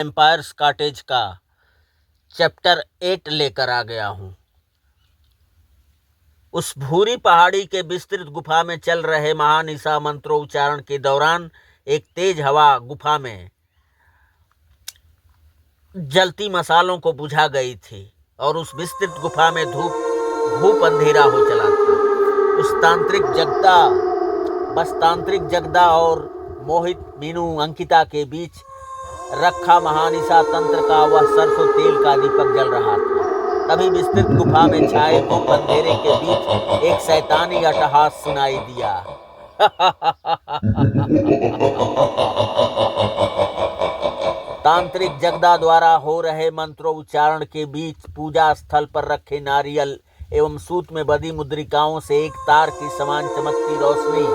Empires cottage का chapter 8 लेकर आ गया हूँ। उस भूरी पहाड़ी के विस्तृत गुफा में चल रहे महानिशा मंत्रोच्चारण के दौरान एक तेज हवा गुफा में जलती मसालों को बुझा गई थी और उस विस्तृत गुफा में धूप अंधेरा हो चला था। तांत्रिक जगदा और मोहित मीनू अंकिता के बीच रखा महानिशा तंत्र का वह सरसों तेल का दीपक जल रहा था। तभी विस्तृत गुफा में छाए धूप अंधेरे के बीच एक शैतानी अट्टहास सुनाई दिया। तांत्रिक जगदा द्वारा हो रहे मंत्रोच्चारण के बीच पूजा स्थल पर रखे नारियल एवं सूत में बदी मुद्रिकाओं से एक तार की समान चमकती रोशनी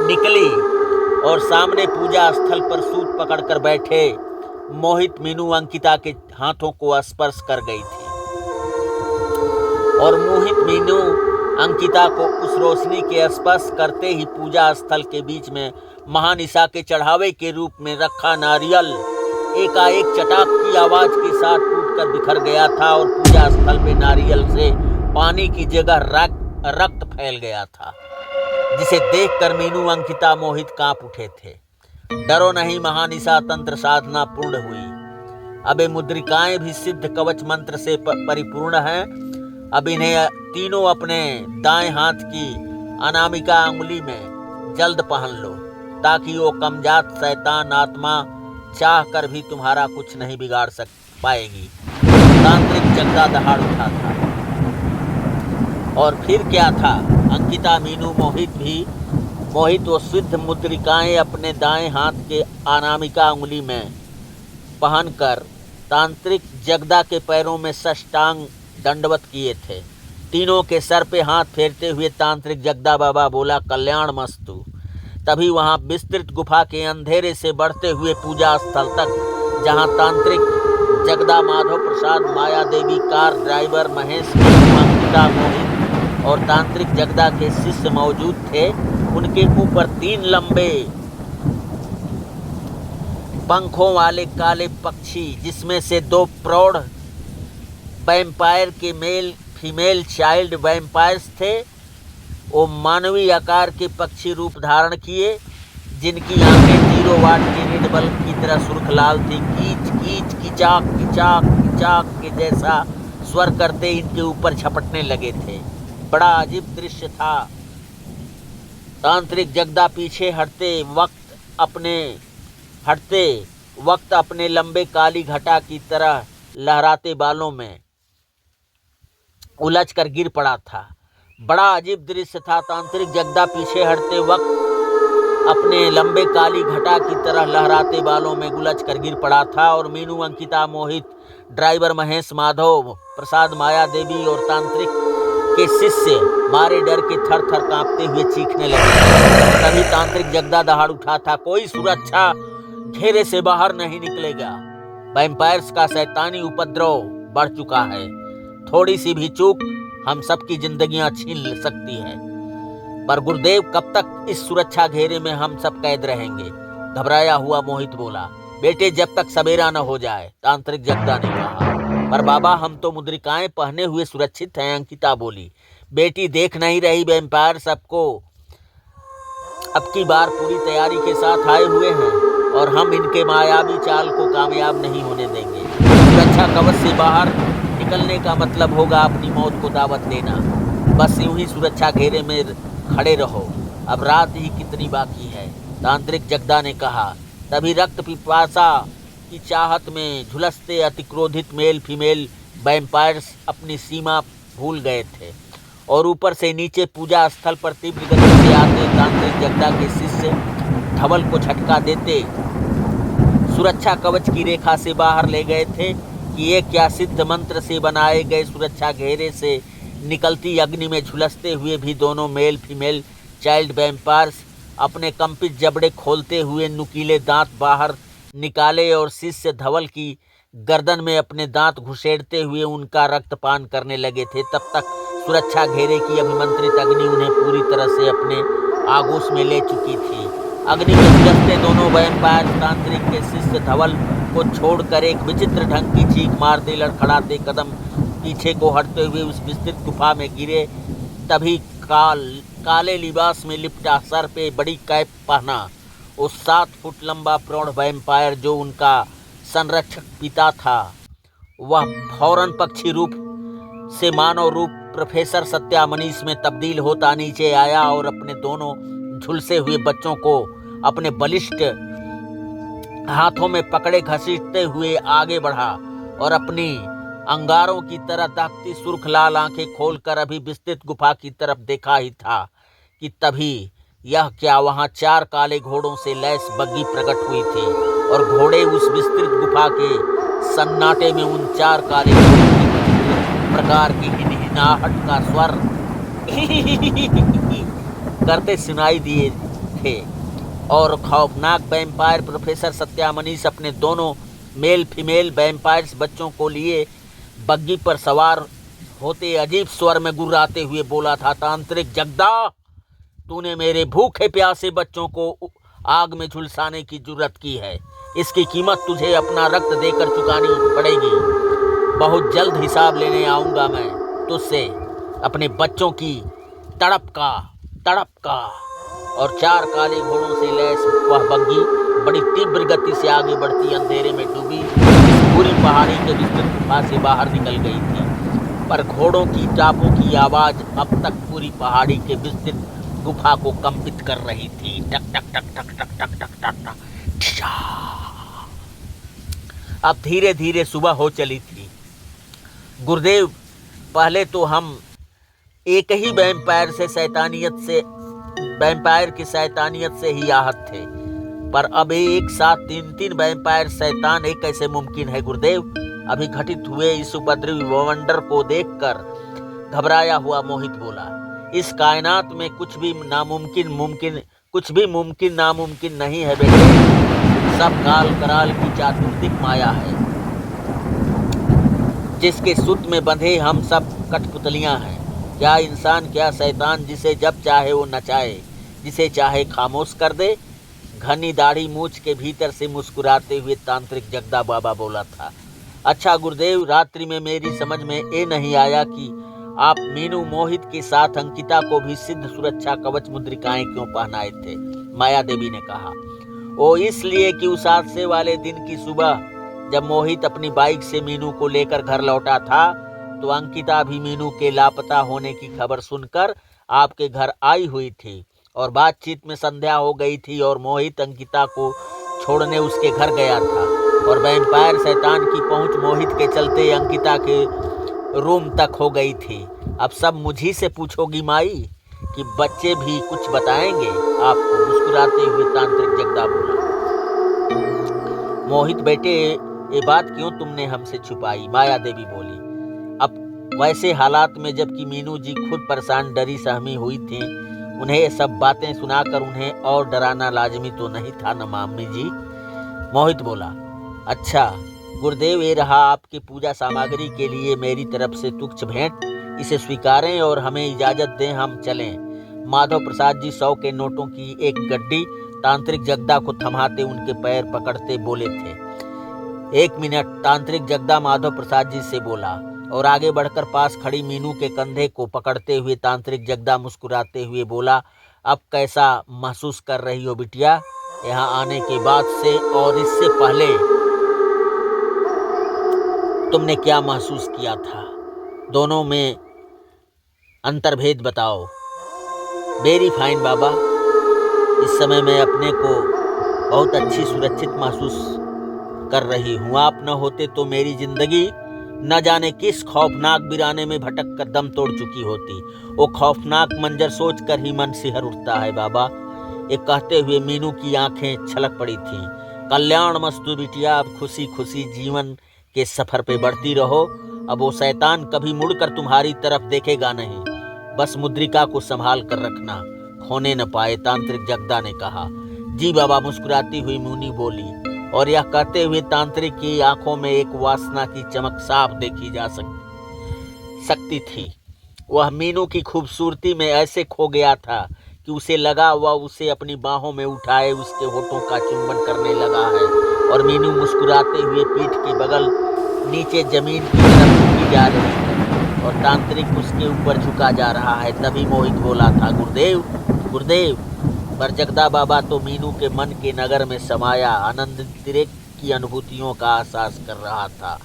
निकली और सामने पूजा स्थल पर सूत पकड़कर बैठे मोहित मीनू अंकिता के हाथों को स्पर्श कर गई थी और मोहित मीनू अंकिता को उस रोशनी के स्पर्श करते ही पूजा स्थल के बीच में महानिशा के चढ़ावे के रूप में रखा नारियल एकाएक चटाक की आवाज के साथ टूटकर बिखर गया था और पूजा स्थल पे नारियल से पानी की जगह रक्त फैल गया था, जिसे देखकर मीनू अंकिता मोहित कांप उठे थे। डरो नहीं, महानिशा तंत्र साधना पूर्ण हुई। अब ये मुद्रिकाएं भी सिद्ध कवच मंत्र से परिपूर्ण हैं। अब इन्हें तीनों अपने दाएं हाथ की अनामिका अंगुली में जल्द पहन लो, ताकि वो कमजात शैतान आत्मा चाह कर भी तुम्हारा कुछ नहीं बिगाड़ पाएगी। तांत्रिक जगदा दहाड़ उठा था। और फिर क्या था, अंकिता मीनू मोहित वो सिद्ध मुद्रिकाएं अपने दाएं हाथ के अनामिका अंगुली में पहनकर तांत्रिक जगदा के पैरों में साष्टांग दंडवत किए थे। तीनों के सर पे हाथ फेरते हुए तांत्रिक जगदा बाबा बोला, कल्याण मस्तु। तभी वहां विस्तृत गुफा के अंधेरे से बढ़ते हुए पूजा स्थल तक, जहां तांत्रिक जगदा, माधव प्रसाद, माया देवी, कार ड्राइवर महेश, अंकिता, मोहित और तांत्रिक जगदा के शिष्य मौजूद थे। उनके ऊपर 3 लंबे पंखों वाले काले पक्षी, जिसमें से 2 प्रौढ़ वैम्पायर के मेल फीमेल चाइल्ड वैम्पायर्स थे, वो मानवीय आकार के पक्षी रूप धारण किए, जिनकी आंखें 0 वाट के रेड बल्ब की तरह सुर्ख लाल थी। कीच कीच किचाक किचाक किचाक के जैसा स्वर करते इनके ऊपर झपटने लगे थे। बड़ा अजीब दृश्य था। तांत्रिक जगदा पीछे हटते वक्त अपने लंबे काली घटा की तरह लहराते बालों में उलझ कर गिर पड़ा था। बड़ा अजीब दृश्य था। तांत्रिक जगदा पीछे हटते वक्त अपने लंबे काली घटा की तरह लहराते बालों में उलझ कर गिर पड़ा था और मीनू अंकिता, मोहित, ड्राइवर महेश, माधव प्रसाद, माया देवी और तांत्रिक के शिष्य मारे डर के थर थर कांपते हुए चीखने लगे। तभी तांत्रिक जगदा दहाड़ उठा था, कोई सुरक्षा घेरे से बाहर नहीं निकलेगा। वैम्पायर्स का शैतानी उपद्रव बढ़ चुका है। थोड़ी सी भी चूक हम सबकी जिंदगियां छीन सकती है। पर गुरुदेव, कब तक इस सुरक्षा घेरे में हम सब कैद रहेंगे? घबराया हुआ मोहित बोला। बेटे, जब तक सवेरा न हो जाए, तांत्रिक जगदा ने कहा। पर बाबा, हम तो मुद्रिकाएं पहने हुए सुरक्षित हैं, अंकिता बोली। बेटी, देख नहीं रही, वैम्पायर सबको अब की बार पूरी तैयारी के साथ आए हुए हैं और हम इनके मायावी चाल को कामयाब नहीं होने देंगे। सुरक्षा कवच से बाहर निकलने का मतलब होगा अपनी मौत को दावत देना। बस यूं ही सुरक्षा घेरे में खड़े रहो। अब रात ही कितनी बाकी है, तांत्रिक जगदा ने कहा। तभी रक्त पिपासा की चाहत में झुलसते अतिक्रोधित मेल फीमेल वैम्पायर्स अपनी सीमा भूल गए थे और ऊपर से नीचे पूजा स्थल पर तीव्र गति से आते तांत्रिक जगदा के शिष्य धवल को झटका देते सुरक्षा कवच की रेखा से बाहर ले गए थे कि एक क्या सिद्ध मंत्र से बनाए गए सुरक्षा घेरे से निकलती अग्नि में झुलसते हुए भी दोनों मेल फीमेल चाइल्ड वैम्पायर्स अपने कंपित जबड़े खोलते हुए नुकीले दांत बाहर निकाले और शिष्य धवल की गर्दन में अपने दांत घुसेड़ते हुए उनका रक्तपान करने लगे थे। तब तक सुरक्षा घेरे की अभिमंत्रित अग्नि उन्हें पूरी तरह से अपने आगोश में ले चुकी थी। अग्नि में झुलसते दोनों वैम्पायर तांत्रिक के शिष्य धवल को छोड़कर एक विचित्र ढंग की चीख मारते लड़खड़ाते कदम पीछे को हटते हुए उस विस्तृत गुफा में गिरे। तभी काले लिबास में लिपटा, सर पे बड़ी कैप पहना, उस 7 फुट लंबा प्रौढ़ वैम्पायर जो उनका संरक्षक पिता था, वह फौरन पक्षी रूप से मानव रूप प्रोफेसर सत्यामनीश में तब्दील होता नीचे आया और अपने दोनों झुलसे हुए बच्चों को अपने बलिष्ठ हाथों में पकड़े घसीटते हुए आगे बढ़ा और अपनी अंगारों की तरह दहकती सुर्ख लाल आंखें खोलकर अभी विस्तृत गुफा की तरफ देखा ही था कि तभी यह क्या, वहां 4 काले घोड़ों से लैस बग्गी प्रकट हुई थी और घोड़े उस विस्तृत गुफा के सन्नाटे में उन 4 काले प्रकार की हिनहिनाहट का स्वर करते सुनाई दिए थे। और खौफनाक वैम्पायर प्रोफेसर सत्यामनीश अपने दोनों मेल फीमेल वैम्पायर्स बच्चों को लिए बग्गी पर सवार होते अजीब स्वर में गुर्राते हुए बोला था, तांत्रिक जगदा, तूने मेरे भूखे प्यासे बच्चों को आग में झुलसाने की जुर्रत की है। इसकी कीमत तुझे अपना रक्त देकर चुकानी पड़ेगी। बहुत जल्द हिसाब लेने आऊंगा मैं तुझसे। अपने बच्चों की तड़प का। और 4 काले घोड़ों से लैस वह बग्गी बड़ी तीव्र गति से आगे बढ़ती अंधेरे में डूबी पूरी पहाड़ी के विस्तृत गुफा से बाहर निकल गई थी। पर घोड़ों की टापों की आवाज अब तक पूरी पहाड़ी के विस्तृत गुफा को कंपित कर रही थी। टक टक टक टक टक टक टक टक टक। अब धीरे धीरे सुबह हो चली थी। गुरुदेव, पहले तो हम एक ही वैम्पायर की शैतानियत से ही आहत थे, पर अब एक साथ 3 वैम्पायर शैतान एक कैसे मुमकिन है गुरुदेव? अभी घटित हुए इस उपद्रवी वंडर को देखकर घबराया हुआ मोहित बोला, इस कायनात में कुछ भी मुमकिन नामुमकिन नहीं है बेटे। सब काल कराल की चातुर्दिक माया है, जिसके सूत में बंधे हम सब कठपुतलियां हैं। क्या इंसान, क्या शैतान, जिसे जब चाहे वो नचाए, जिसे चाहे खामोश कर दे। घनी दाढ़ी मूछ के भीतर से मुस्कुराते हुए तांत्रिक जगदा बाबा बोला था, अच्छा गुरुदेव, रात्रि में मेरी समझ में ये नहीं आया कि आप मीनू मोहित के साथ अंकिता को भी सिद्ध सुरक्षा कवच मुद्रिकाएं क्यों पहनाए थे? माया देवी ने कहा, वो इसलिए कि उस हादसे वाले दिन की सुबह जब मोहित अपनी बाइक से मीनू को लेकर घर लौटा था, तो अंकिता भी मीनू के लापता होने की खबर सुनकर आपके घर आई हुई थी और बातचीत में संध्या हो गई थी और मोहित अंकिता को छोड़ने उसके घर गया था और वैम्पायर शैतान की पहुंच मोहित के चलते अंकिता के रूम तक हो गई थी। अब सब मुझी से पूछोगी माई कि बच्चे भी कुछ बताएंगे आपको? मुस्कुराते हुए तांत्रिक जगदा बोला, मोहित बेटे, ये बात क्यों तुमने हमसे छुपाई? माया देवी बोली, अब वैसे हालात में जबकि मीनू जी खुद परेशान डरी सहमी हुई थी, उन्हें ये सब बातें सुनाकर उन्हें और डराना लाजमी तो नहीं था न मामी जी? मोहित बोला, अच्छा गुरुदेव, ये रहा आपकी पूजा सामग्री के लिए मेरी तरफ से तुच्छ भेंट, इसे स्वीकारें और हमें इजाजत दें, हम चलें। माधव प्रसाद जी 100 के नोटों की एक गड्डी तांत्रिक जगदा को थमाते उनके पैर पकड़ते बोले थे। 1 मिनट, तांत्रिक जगदा माधव प्रसाद जी से बोला और आगे बढ़कर पास खड़ी मीनू के कंधे को पकड़ते हुए तांत्रिक जगदा मुस्कुराते हुए बोला, अब कैसा महसूस कर रही हो बिटिया यहाँ आने के बाद से, और इससे पहले तुमने क्या महसूस किया था? दोनों में अंतर्भेद बताओ। वेरी फाइन बाबा, इस समय मैं अपने को बहुत अच्छी सुरक्षित महसूस कर रही हूँ। आप न होते तो मेरी जिंदगी न जाने किस खौफनाक वीराने में भटक कर दम तोड़ चुकी होती। वो खौफनाक मंजर सोच कर ही मन सिहर उठता है बाबा। ये कहते हुए मीनू की आंखें छलक पड़ी थीं। कल्याण मस्तु बिटिया, अब खुशी खुशी जीवन के सफर पे बढ़ती रहो। अब वो शैतान कभी मुड़कर तुम्हारी तरफ देखेगा नहीं। बस मुद्रिका को संभाल कर रखना, खोने न पाए, तांत्रिक जगदा ने कहा। जी बाबा, मुस्कुराती हुई मुनी बोली, और यह कहते हुए तांत्रिक की आंखों में एक वासना की चमक साफ देखी जा सकती थी। वह मीनू की खूबसूरती में ऐसे खो गया था कि कि उसे लगा वह उसे अपनी बाहों में उठाए उसके होठों का चुंबन करने लगा है और मीनू मुस्कुराते हुए पीठ के बगल नीचे जमीन की तरफ झुकी जा रही है और तांत्रिक उसके ऊपर झुका जा रहा है। तभी मोहित बोला था, गुरुदेव गुरुदेव। पर जगदा बाबा तो मीनू के मन के नगर में समाया आनंद की अनुभूतियों का एहसास कर रहा था।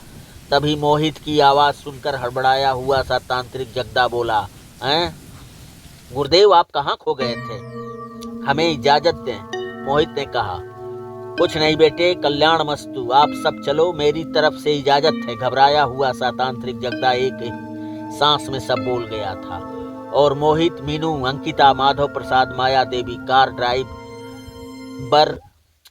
तभी मोहित की आवाज़ सुनकर हड़बड़ाया हुआ सा तांत्रिक जगदा बोला, हैं गुरुदेव, आप कहाँ खो गए थे? हमें इजाज़त दें। मोहित ने कहा, कुछ नहीं बेटे, कल्याण मस्तु, आप सब चलो, मेरी तरफ से इजाज़त है। घबराया हुआ सा तांत्रिक जगदा एक ही सांस में सब बोल गया था और मोहित, मीनू, अंकिता, माधव प्रसाद, माया देवी कार ड्राइवर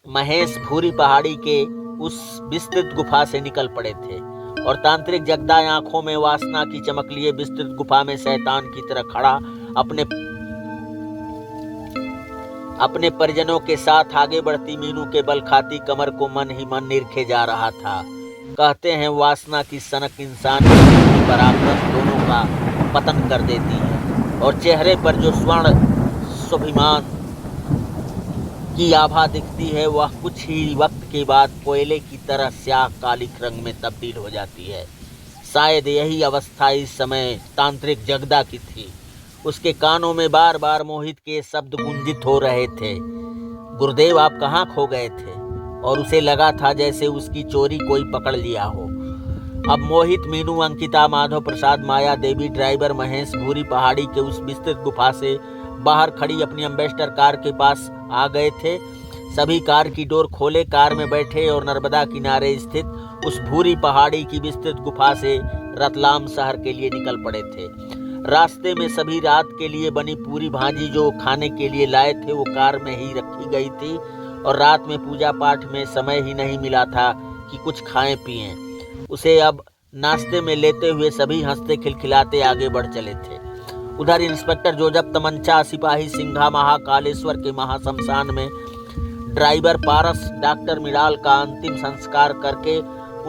महेश भूरी पहाड़ी के उस विस्तृत गुफा से निकल पड़े थे और तांत्रिक जगदा आंखों में वासना की चमक लिए विस्तृत गुफा में शैतान की तरह खड़ा अपने परिजनों के साथ आगे बढ़ती मीनू के बल खाती कमर को मन ही मन निरखे जा रहा था। कहते हैं वासना की सनक इंसान की पराक्रम दोनों का पतन कर देती है और चेहरे पर जो स्वर्ण स्वाभिमान की आभा दिखती है वह कुछ ही वक्त के बाद कोयले की तरह स्याह कालिक रंग में तब्दील हो जाती है। शायद यही अवस्था इस समय तांत्रिक जगदा की थी। उसके कानों में बार बार मोहित के शब्द गुंजित हो रहे थे, गुरुदेव आप कहाँ खो गए थे? और उसे लगा था जैसे उसकी चोरी कोई पकड़ लिया हो। अब मोहित, मीनू, अंकिता, माधव प्रसाद, माया देवी ड्राइवर महेश भूरी पहाड़ी के उस विस्तृत गुफा से बाहर खड़ी अपनी एम्बेसडर कार के पास आ गए थे। सभी कार की डोर खोले, कार में बैठे और नर्मदा किनारे स्थित उस भूरी पहाड़ी की विस्तृत गुफा से रतलाम शहर के लिए निकल पड़े थे। रास्ते में सभी रात के लिए बनी पूरी भाजी जो खाने के लिए लाए थे वो कार में ही रखी गई थी और रात में पूजा पाठ में समय ही नहीं मिला था कि कुछ खाएं पिएं। उसे अब नाश्ते में लेते हुए सभी हंसते खिलखिलाते आगे बढ़ चले थे। उधर इंस्पेक्टर जोजब तमंचा सिपाही सिंघा महाकालेश्वर के महाशमशान में ड्राइवर पारस डॉक्टर मिराल का अंतिम संस्कार करके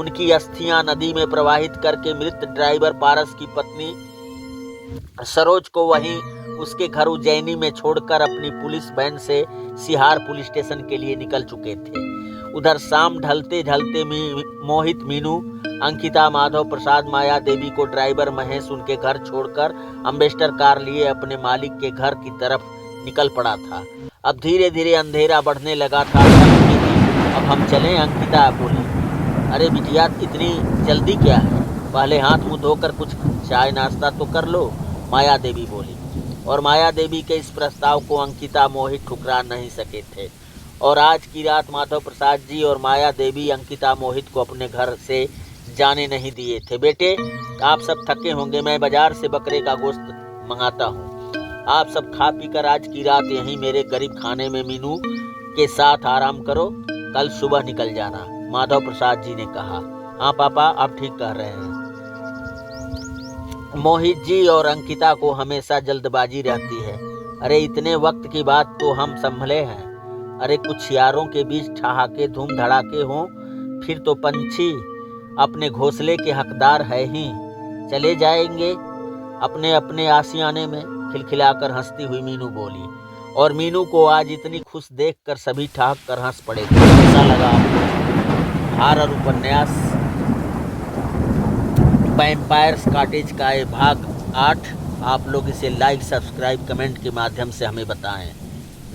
उनकी अस्थियां नदी में प्रवाहित करके मृत ड्राइवर पारस की पत्नी सरोज को वहीं उसके घर उज्जैनी में छोड़कर अपनी पुलिस वैन से सिहार पुलिस स्टेशन के लिए निकल चुके थे। उधर शाम ढलते ढलते मोहित, मीनू, अंकिता, माधव प्रसाद, माया देवी को ड्राइवर महेश उनके घर छोड़कर एम्बेसडर कार लिए अपने मालिक के घर की तरफ निकल पड़ा था। अब धीरे धीरे अंधेरा बढ़ने लगा था। अब हम चलें? अंकिता बोली। अरे बिटिया, इतनी जल्दी क्या है? पहले हाथ मुंह धोकर कुछ चाय नाश्ता तो कर लो, माया देवी बोली। और माया देवी के इस प्रस्ताव को अंकिता, मोहित ठुकरा नहीं सके थे और आज की रात माधव प्रसाद जी और माया देवी अंकिता, मोहित को अपने घर से जाने नहीं दिए थे। बेटे, आप सब थके होंगे, मैं बाजार से बकरे का गोश्त मंगाता हूँ। आप सब खा पी कर आज की रात यहीं मेरे गरीब खाने में मीनू के साथ आराम करो, कल सुबह निकल जाना, माधव प्रसाद जी ने कहा। हाँ पापा, आप ठीक कह रहे हैं। मोहित जी और अंकिता को हमेशा जल्दबाजी रहती है। अरे इतने वक्त की बात तो हम संभले हैं। अरे कुछ यारों के बीच ठहाके धूम धड़ाके हों फिर तो पंछी अपने घोंसले के हकदार है ही। चले जाएंगे अपने अपने आशियाने में, खिलखिलाकर हंसती हुई मीनू बोली। और मीनू को आज इतनी खुश देखकर सभी ठहाक कर हंस पड़े। कैसा लगा आपको हॉरर उपन्यास वैम्पायर्स कॉटेज का ये भाग 8? आप लोग इसे लाइक, सब्सक्राइब, कमेंट के माध्यम से हमें बताएं।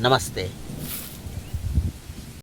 नमस्ते।